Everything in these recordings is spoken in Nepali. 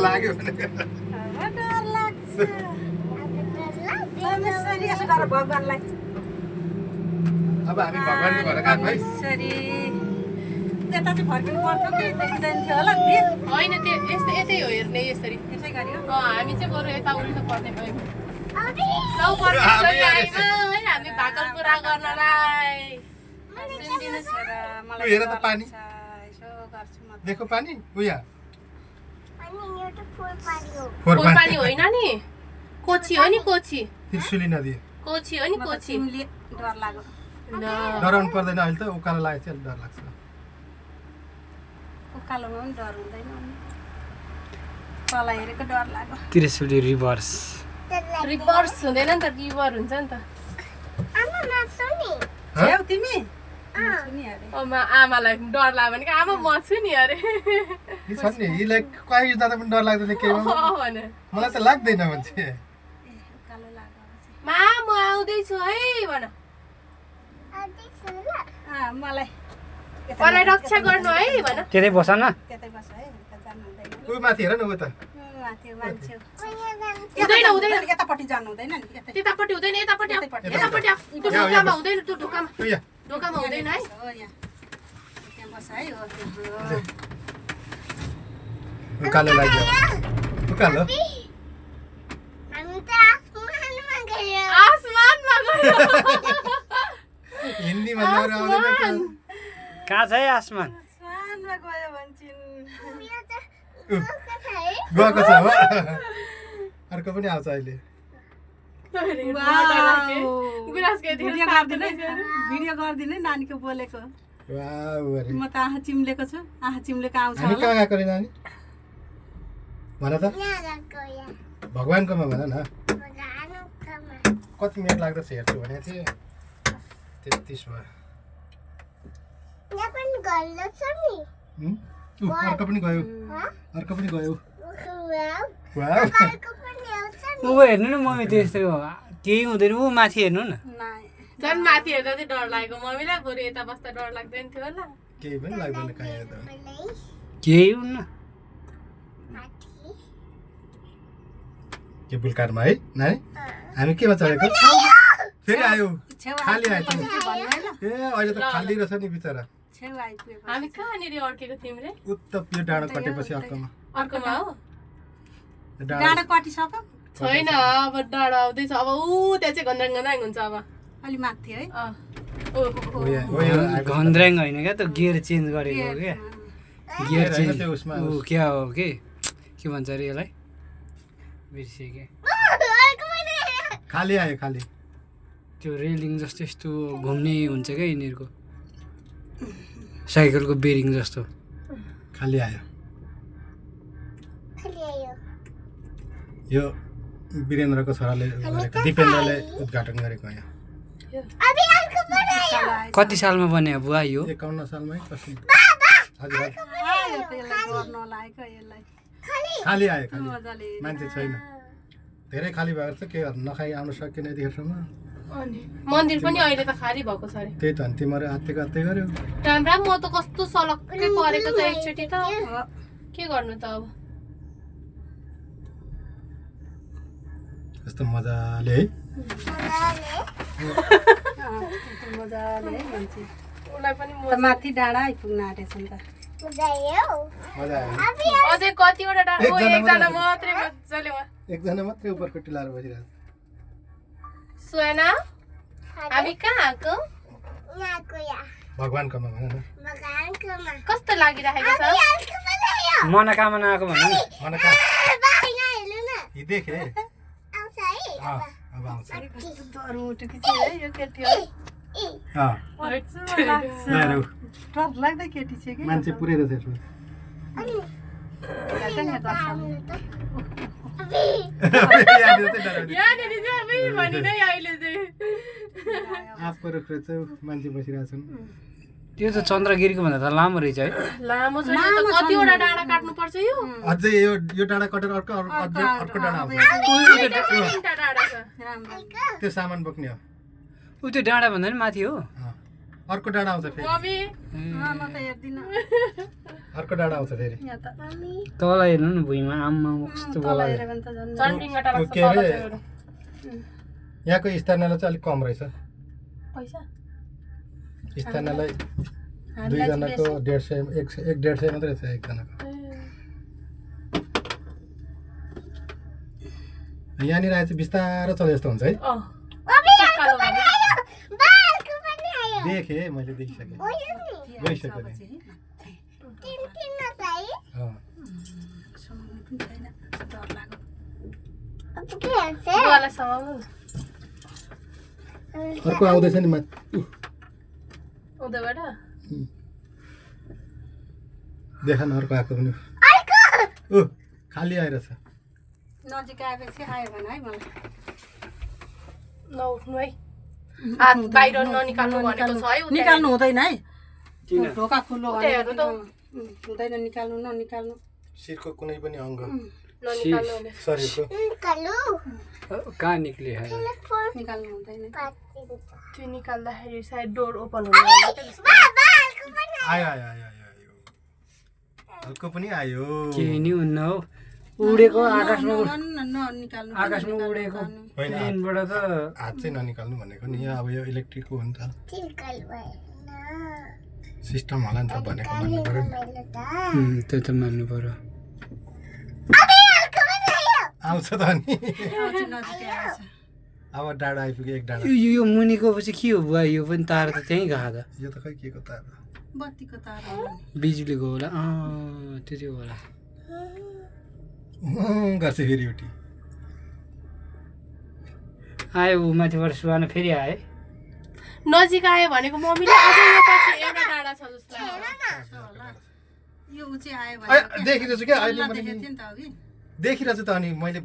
लाग्यो भने डर लाग्छ परमेश्वरी यसो गर भगवानलाई अब हामी भगवानको घर गएको है परमेश्वरी यता चाहिँ फर्किनु पर्छ कि देखिँदैन थियो होला भिर होइन त्यो यतै हो हेर्ने यसरी त्यसै गरी हो हामी चाहिँ बरु यता उल्टो पर्ने भयो लौ परमेश्वरी आइमा है हामी भाकल पुरा गर्नलाई सुनिदिनुहोस् उ हेर त पानी यसो गर्छु म देखो पानी उया फुल पानी होइन नि कोची हो नि कोची त्रिशुली नदी कोची हो नि कोची तिमीले डर लाग्यो डराउनु पर्दैन अहिले त उकालो लागेको चाहिँ डर लाग्छ उकालोमा पनि डर हुँदैन तल हेरेको डर लाग्यो त्रिशुली रिभर्स रिभर्स हुँदैन नि त रिभर हुन्छ नि त छेउ तिमी सुनि अरे आमालाई डर लाग्यो भने आमा म छु नि अरे यी छन् नि यीलाई कहीँ जाँदा पनि डर लाग्दैन केहीमा भने मलाई त लाग्दैन मान्छे उकालो लाग्यो मा म आउँदैछु है भन मलाई मलाई रक्षा गर्नु है भन त्यतै बस न त्यतै बस है उता जानु हुँदैन उ माथि हेर न उ त माथि मान्छे हुँदैन यतापट्टि जानु हुँदैन नि त्यतापट्टि हुँदैन यतापट्टि यतापट्टि त्यो ढोकामा हुँदैन त्यो ढोकामा उया ढोकामा हुँदैन है हो यहाँ त्यहाँ बस है हो उकालो लाग्यो उकालो आसमानमा गयो हिन्दीमा नगर आउँदैन कहाँ छ है आसमान आसमानमा गयो भन्छन् गएको छ हो अर्को पनि आउँछ अहिले भिडियो गरिदिनु नानीको बोलेको वाउ अरे म त आँखा चिम्लेको छु आँखा चिम्लेको आउँछ हामी कहाँ गएको रे नानी भन त भगवान्कोमा भन न कति मिनट लाग्दछ हेर्छु भने चाहिँ 33 भयो अर्को पनि गयो अर्को पनि गयो वाउ ऊ हेर्नु न मम्मी त्यस्तो केही हुँदैन ऊ माथि हेर्नु न झन् माथि हेर्दा चाहिँ डर लागेको मम्मीलाई बरु यता बस्दा डर लाग्दैन थियो होला केही पनि लाग्दैन कहाँ हेर्दा केही हुन्न के बुलकारमा है नानी हामी केमा चढेको फेरि आयो खाली आयो ए अहिले त खाली रहेछ नि बिचरा छेउ आइपुग्यो हामी कहाँनिर अड्केको थियौँ रे उत्त यो डाँडो कटेपछि अर्कोमा अर्कोमा हो डाँडो कटिसक्यो छैन अब डाँडो आउँदैछ अब ऊ त्यहाँ चाहिँ गन्दाङ गन्दाङ हुन्छ अब अलि माथि है घन्द्र्याङ होइन क्या त गियर चेन्ज गरेको हो क्या गियर चेन्ज उसमा ऊ क्या हो के भन्छ अरे यसलाई बिर्सियो के खाली आयो खाली त्यो रेलिङ जस्तो यस्तो घुम्ने हुन्छ क्या यिनीहरूको साइकलको बेरिङ जस्तो खाली आयो यो वीरेन्द्रको छोराले गरेको दिपेन्द्रले उद्घाटन गरेको यहाँ कति सालमा बन्यो बुवा यो 51 सालमै कसम हजुर आयो त यसलाई डर नलागेको यसलाई खाली आयो खाली मजाले मान्छे छैन धेरै खाली भएको छ के नखाइ आउन सकेन यतिखेरसम्म मन्दिर पनि अहिले त खाली भएको छ अरे त्यही त अनि तिमीहरू आत्ते गर्यो राम्रा म त कस्तो सलक्कै परेको त एकचोटि त के गर्नु त अब कस्तो मजाले है मजाले है मान्छे उसलाई पनि माथि डाँडा आइपुग्न आँटेछ नि त मजा आयो अझै कतिवटा डाँडा एकजना मात्रै मजाले एकजना मात्रै उपरको टिलाएर बसिरहेको सुहाना हामी कहाँ आएको भगवान्कोमा भन न कस्तो लागिरहेको छ मनोकामना आएको भन्नु नि यी देखे अब आउँछ डर उठेको छ है यो केटी है डर लाग्दै केटी छ कि मान्छे पुरै रहेछ यसमा यहाँनिर चाहिँ अब भनिँदै अहिले चाहिँ आँपको रुख रहेछ मान्छे बसिरहेको छन् त्यो त चन्द्रगिरीको भन्दा त लामो रहेछ है लामो छ नि त कतिवटा डाँडा काट्नुपर्छ यो अझै यो डाँडा कटेर अर्को डाँडा आउँछ तिनवटा डाँडा छ त्यो सामान बोक्ने हो ऊ त्यो डाँडा भन्दा नि माथि हो अर्को डाँडा आउँछ फेरि मम्मी म त हेर्दिनँ अर्को डाँडा आउँछ फेरि यहाँ त तल हेर्नु न भुइँमा आम्मा कस्तो तल बोला हेऱ्यो भने त झन् चण्डीगढ ऊ के अरे यहाँको स्थानीयलाई चाहिँ अलिक कम रहेछ पैसा स्थानीयलाई हामीलाई चाहिँ 2 जनाको 150 150 मात्रै छ एकजनाको यहाँनिर आए चाहिँ बिस्तारो चले जस्तो हुन्छ है देखेँ मैले देखिसकेँ गइसकेँ डर लाग्यो बुवालाई समाउनु अर्को आउँदैछ नि उताबाट देखा न अर्को आएको पनि खाली आइरहेछ नजिक आएपछि आयो भने है मलाई नउठ्नु है हात बाहिर ननिकाल्नु भनेको छ है निकाल्नु हुँदैन है किन? ढोका खुल्लो उता हेर्नु त। हुँदैन निकाल्नु ननिकाल्नु शिरको कुनै पनि अङ्ग ननिकाल्नु भने शरीरको कहाँ निक्ले निकाल्नु हुँदैन त्यो निकाल्दाखेरि सायद डोर ओपन हुँदैन आयो आयो आयो आयो आयो हल्को पनि आयो केही नि हुन्न हौ उडेको आकाशमा निकाल्नु आकाशमा उडेको होइन प्लेनबाट त हात चाहिँ ननिकाल्नु भनेको नि यहाँ अब यो इलेक्ट्रिकको हो नि त सिस्टम होला नि त भनेको मान्नु पर्यो त्यो त मान्नु पर्यो आउँछ त नि नजिकै आएछ अब डाँडा आइपुग्यो एक डाँडा यो मुनिको पछि के हो बुवा यो पनि तार त त्यहीँ गएको त यो त खै के को तार बत्तीको तार होला नि बिजुलीको होला त्यति होला गर्छ फेरि उठी आयो ऊ माथिबाट सुहान फेरि आयो नजिक आयो भनेको मम्मीले अझै यो पछि एउटा डाँडा छ जस्तो लाग्छ यो ऊ चाहिँ आयो ए, भने देखिरहेछु क्या अहिले देखेको मैले थिएँ नि त अघि देखिरहेछु त अनि मैले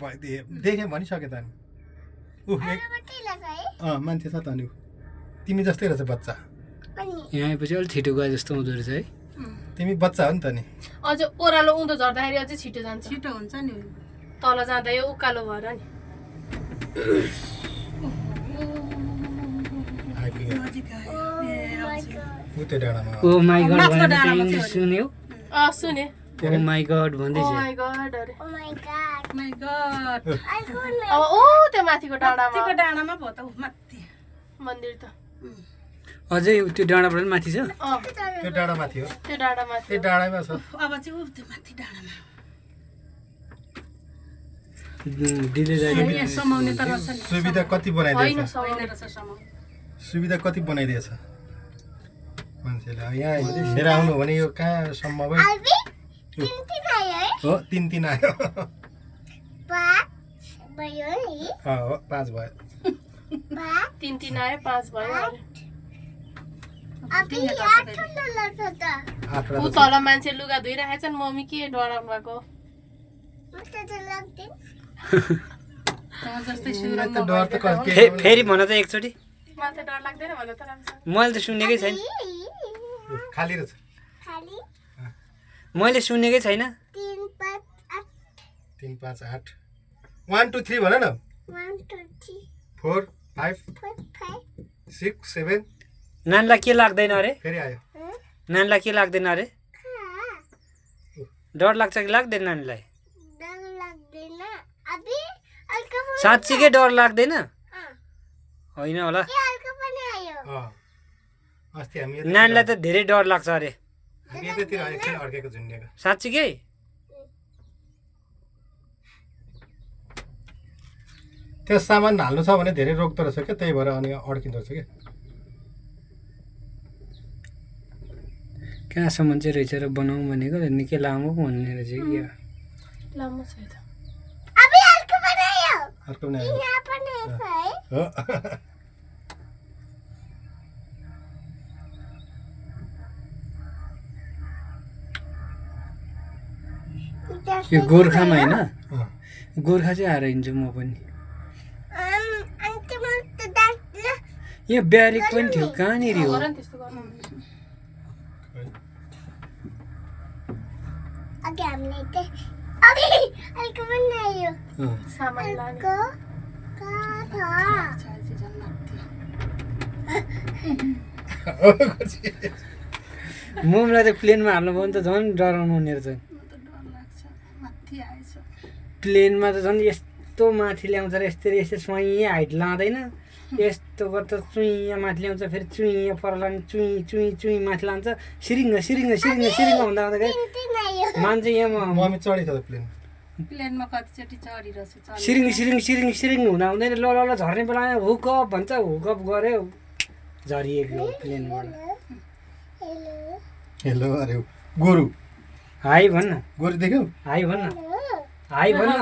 देखेँ भनिसकेँ त अनि मान्छे छ त अनि ऊ। तिमी जस्तै रहेछ बच्चा यहाँ आएपछि अलिक छिटो गए जस्तो हुँदो रहेछ है तिमी बच्चा हो नि त नि अझ ओह्रालो उँधो झर्दाखेरि अझै छिटो जान्छ छिटो हुन्छ नि तल जाँदा यो उकालो भएर नि आइपुग्यो नजिक आयो ए आउँछ ऊ त्यो डाँडामा ओ माई गड माथिको भनेर डाँडामा इङ्ग्लिस थियो सुन्यो सुने ओ माई गड ओ भन्दैछ माई गॉड अरे माइ गॉड अब ओ त्यो माथिको डाँडामा माथिको डाँडामा भयो त ऊ माथि मन्दिर त अझै त्यो डाँडाबाट पनि माथि छ त्यो डाँडामाथि हो त्यो डाँडामा त्यो डाँडामा छ अब चाहिँ ऊ त्यो माथि डाँडामा डिले जाने यहाँ समाउने त रहेछ नि सुविधा कति होइन बनाइदिएछ होइन रहेछ समाउने सुविधा कति बनाइदिएछ मान्छेले अब यहाँ हेरेर आउनु भने यो कहाँ सम्भव है हो 3 आयो हो 5 भयो 3 आयो 5 भयो अरे 8 ऊ तल मान्छे लुगा धोइरहेछन् मम्मी के डराउनु भएको जस्तै मलाई त डर त के फेरि भन त एकचोटि मलाई त डर लाग्दैन भने त राम्रोसँग मैले त सुनेकै छैन खाली रहेछ मैले सुनेकै छैन 3 5 8 1 2 3 भन न 4 5 6 7 नानीलाई के लाग्दैन अरे फेरि आयो नानीलाई के लाग्दैन अरे डर लाग्छ कि लाग्दैन नानीलाई साँच्चीकै डर लाग्दैन होइन होला अस्ति हामी नानीलाई त धेरै डर लाग्छ अरे हामी यतातिर एकछिन अड्केको झुन्डेको साँच्चीकै त्यो सामान हाल्नु छ भने धेरै रोक्दो रहेछ क्या त्यही भएर अनि अड्किँदो रहेछ क्या कहाँसम्म चाहिँ रहेछ र बनाउँ भनेको निकै लामो पो भन्ने रहेछ कि लामो छ त अर्को पनि आयो हो यो गोर्खामा होइन गोर्खा चाहिँ आएर हिँड्छु म पनि यहाँ ब्यारेक पनि थियो कहाँनिर हो गर नि त्यस्तो गर्नु सामान लाने मोमलाई त प्लेनमा हाल्नु भयो भने त झन् डराउनु उनीहरू चाहिँ म त डर लाग्छ माथि आएछ प्लेनमा त झन् यस्तो माथि ल्याउँछ र यस्तरी यस्तो सुइँ हाइट लाँदैन यस्तो गर्दा चुइँ माथि ल्याउँछ फेरि चुइँ पर लान्छ चुइँ माथि लान्छ सिरिङ्ग हुँदा हुँदाखेरि मान्छे यहाँ मम्मी चढेको त प्लेन प्लेनमा कतिचोटि चढिरहेछु सिरिङ हुँदा हुँदैन ल ल ल झर्ने बेलामा हुकअप भन्छ हुकअप गऱ्यो झरिएको प्लेनबाट हेलो अरे गोरु हाई भन्न गोरु देख्यौ हाई भन्न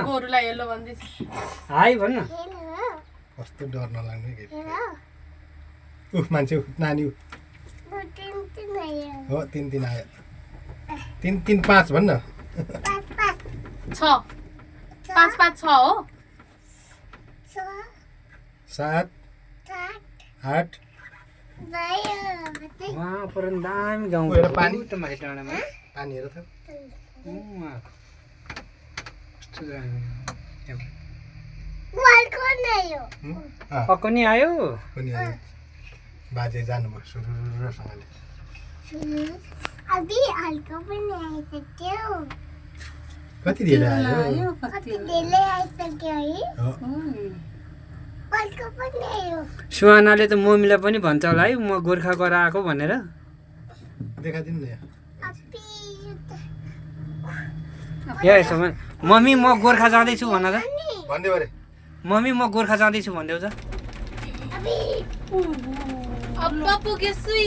गोरुलाई हेलो भन्दैछ हाई भन्न कस्तो डर नलाग्ने के उफ मान्छे नानी हो 3 आयो 3 5 भन्न 6 5 5 6 हो 7 8 वहाँ पर दामी गाउँ एउटा पानी त माथि डाँडामा पानी हेर त पक्क नि आयो पनि आयो बाजे जानुभयो सुरुसँगले कति धेरै आयो सुहानाले त मम्मीलाई पनि भन्छ होला है म गोर्खा गएर आएको भनेर देखाइदिनु न यहाँ यसो भन मम्मी म गोर्खा जाँदैछु भन त भन्दै अरे मम्मी म गोर्खा जाँदैछु भनिदेऊ त अब पुगे सुई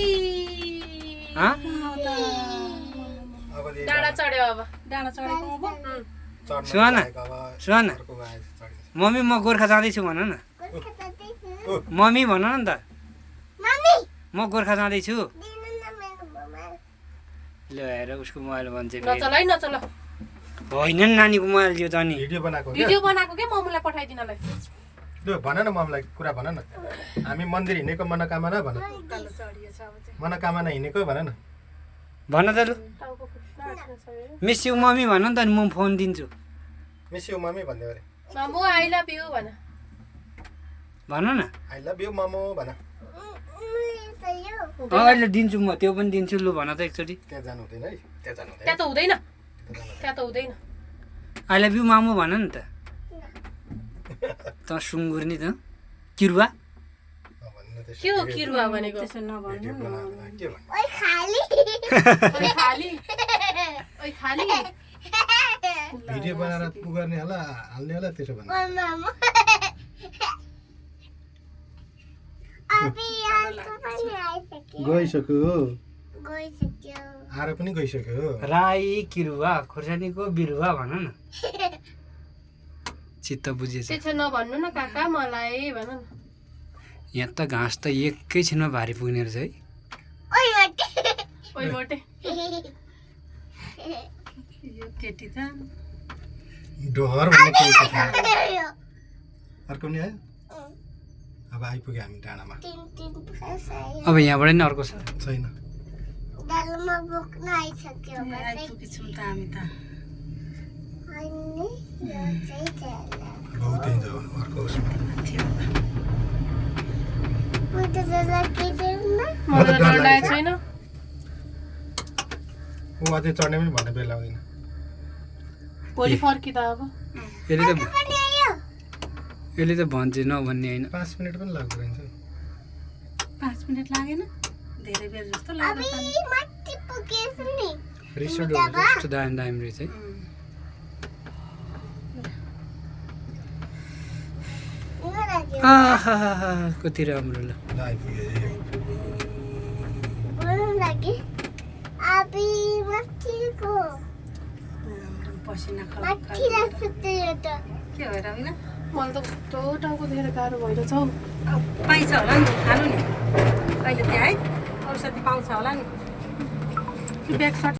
हँ अब डाँडा चढ्यो अब डाँडा चढेको सुहाना मम्मी म गोर्खा जाँदैछु भन न मम्मी भन न त म गोर्खा जाँदैछु ल हेर उसको मोबाइल भन्छ नचल है नचल होइन नि नानीको मोबाइल यो त नि भिडियो बनाएको भिडियो बनाएको के मम्मीलाई पठाइदिनलाई त्यो भन न मम्मीलाई कुरा भन न हामी मन्दिर हिँडेको मनोकामना भन उकालो चढिएछ अब चाहिँ मनोकामना हिँडेको भन न भन त लु मिस यु मम्मी भन नि त नि म फोन दिन्छु मिस यु मम्मी भन्दै अरे मामु आई लभ यु भन भन न आई लभ यु मामु भन अहिले दिन्छु म त्यो पनि दिन्छु लु भन त एकचोटि त्यहाँ जानु हुँदैन है त्यहाँ जानु त्यहाँ त हुँदैन त्यहाँ त हुँदैन आई लभ यु मामु भन नि त त सुँगुर नि त किरुवा भन्नु त्यसो के हो किरुवा भनेको त्यसो नभन्नु भिडियो बनाउँदा के भन्नु ओइ खाली ओइ खाली भिडियो बनाएर पुगर्ने होला हाल्ने होला त्यसो भन्नु गइसक्यो आएर पनि गइसक्यो राई किरुवा खुर्सानीको बिरुवा भन न चित्त बुझेछ त्यसो नभन्नु न काका मलाई भन न यहाँ त घाँस त एकैछिनमा भारी पुग्ने रहेछ है ओइ मोटे यो केटी त डोहर भन्ने केही छ अर्को नि आयो अब आइपुग्यो हामी डाँडामा अब यहाँबाट नि अर्को छ छैन आइपुगेछौँ त हामी त अब त्यहीँ जाउँ अर्को उसमा मलाई त डर लागेको छैन ऊ अझै चढ्ने पनि भन्ने बेला आउँदैन भोलि फर्किँदा अब यसले त भन्छ नभन्ने होइन 5 मिनट पनि लाग्दो रहेछ 5 मिनट लागेन धेरै बेर जस्तो लाग्यो रिसोर्ट कस्तो दामी दामी रहेछ है आहा कति राम्रो ल आइपुग्यो पसिना के भएर होइन मलाई त कस्तो टाउको धेरै गाह्रो भइरहेछ हौ पाइन्छ होला नि खानु नि अहिले त्यहाँ है औषधि पाउँछ होला नि ब्याग सर्ट